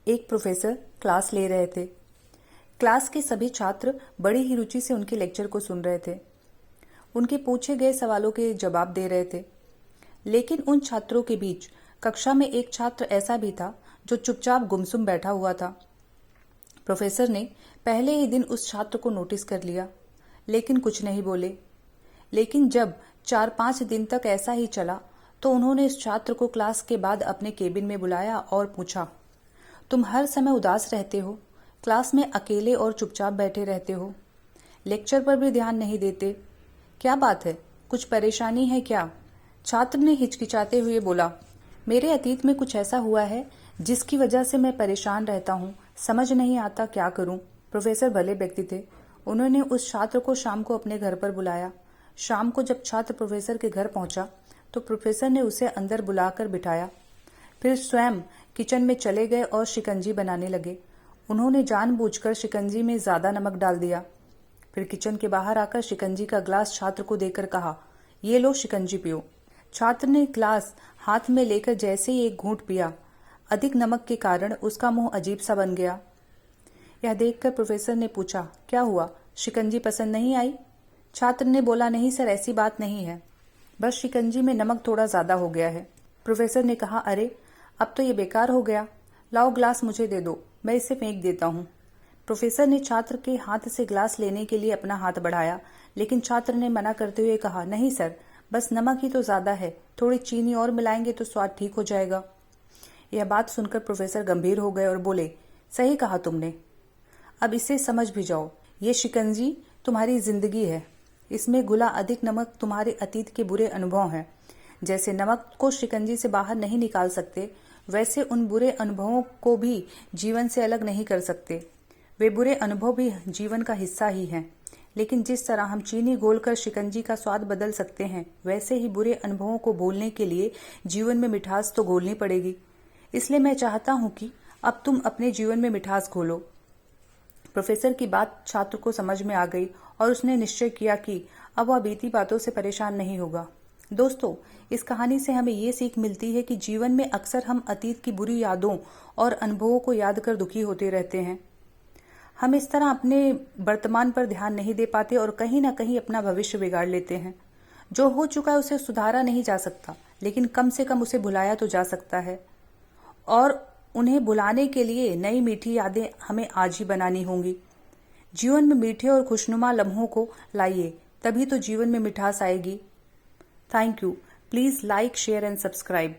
एक professor class ले रहे थे। क्लास के सभी छात्र बड़ी ही रुचि से उनके लेक्चर को सुन रहे थे। उनके पूछे गए सवालों के जवाब दे रहे थे। लेकिन उन छात्रों के बीच कक्षा में एक छात्र ऐसा भी था जो चुपचाप गुमसुम बैठा हुआ था। प्रोफेसर ने पहले ही दिन उस छात्र को नोटिस कर लिया, लेकिन कुछ नहीं बोले। लेकिन जब 4-5 दिन तक ऐसा ही चला तो उन्होंने इस छात्र को क्लास के बाद अपने केबिन में बुलाया और पूछा, तुम हर समय उदास रहते हो, क्लास में अकेले और चुपचाप बैठे रहते हो, लेक्चर पर भी ध्यान नहीं देते, क्या बात है, कुछ परेशानी है क्या? छात्र ने हिचकिचाते हुए बोला, मेरे अतीत में कुछ ऐसा हुआ है जिसकी वजह से मैं परेशान रहता हूँ, समझ नहीं आता क्या करूँ। प्रोफेसर भले व्यक्ति थे। उन्होंने उस छात्र को शाम को अपने घर पर बुलाया। शाम को जब छात्र प्रोफेसर के घर पहुंचा तो प्रोफेसर ने उसे अंदर बुलाकर बिठाया। फिर स्वयं किचन में चले गए और शिकंजी बनाने लगे। उन्होंने जानबूझकर शिकंजी में ज्यादा नमक डाल दिया। फिर किचन के बाहर आकर शिकंजी का ग्लास छात्र को देकर कहा, ये लो शिकंजी पियो। छात्र ने ग्लास हाथ में लेकर जैसे ही एक घूंट पिया, अधिक नमक के कारण उसका मुंह अजीब सा बन गया। यह देखकर प्रोफेसर ने पूछा, क्या हुआ, शिकंजी पसंद नहीं आई? छात्र ने बोला, नहीं सर, ऐसी बात नहीं है, बस शिकंजी में नमक थोड़ा ज्यादा हो गया है। प्रोफेसर ने कहा, अरे अब तो ये बेकार हो गया, लाओ ग्लास मुझे दे दो, मैं इसे फेंक देता हूँ। प्रोफेसर ने छात्र के हाथ से ग्लास लेने के लिए अपना हाथ बढ़ाया, लेकिन छात्र ने मना करते हुए कहा, नहीं सर, बस नमक ही तो ज्यादा है, थोड़ी चीनी और मिलाएंगे तो स्वाद ठीक हो जाएगा। यह बात सुनकर प्रोफेसर गंभीर हो गए और बोले, सही कहा तुमने, अब इसे समझ भी जाओ, ये शिकंजी तुम्हारी जिंदगी है, इसमें घुला अधिक नमक तुम्हारे अतीत के बुरे अनुभव हैं। जैसे नमक को शिकंजी से बाहर नहीं निकाल सकते, वैसे उन बुरे अनुभवों को भी जीवन से अलग नहीं कर सकते। वे बुरे अनुभव भी जीवन का हिस्सा ही हैं। लेकिन जिस तरह हम चीनी घोलकर शिकंजी का स्वाद बदल सकते हैं, वैसे ही बुरे अनुभवों को भूलने के लिए जीवन में मिठास तो घोलनी पड़ेगी। इसलिए मैं चाहता हूं कि अब तुम अपने जीवन में मिठास घोलो। प्रोफेसर की बात छात्र को समझ में आ गई और उसने निश्चय किया कि अब वह बीती बातों से परेशान नहीं होगा। दोस्तों, इस कहानी से हमें ये सीख मिलती है कि जीवन में अक्सर हम अतीत की बुरी यादों और अनुभवों को याद कर दुखी होते रहते हैं। हम इस तरह अपने वर्तमान पर ध्यान नहीं दे पाते और कहीं ना कहीं अपना भविष्य बिगाड़ लेते हैं। जो हो चुका है उसे सुधारा नहीं जा सकता, लेकिन कम से कम उसे भुलाया तो जा सकता है। और उन्हें भुलाने के लिए नई मीठी यादें हमें आज ही बनानी होंगी। जीवन में मीठे और खुशनुमा लम्हों को लाइए, तभी तो जीवन में मिठास आएगी। Thank you. Please like, share and subscribe.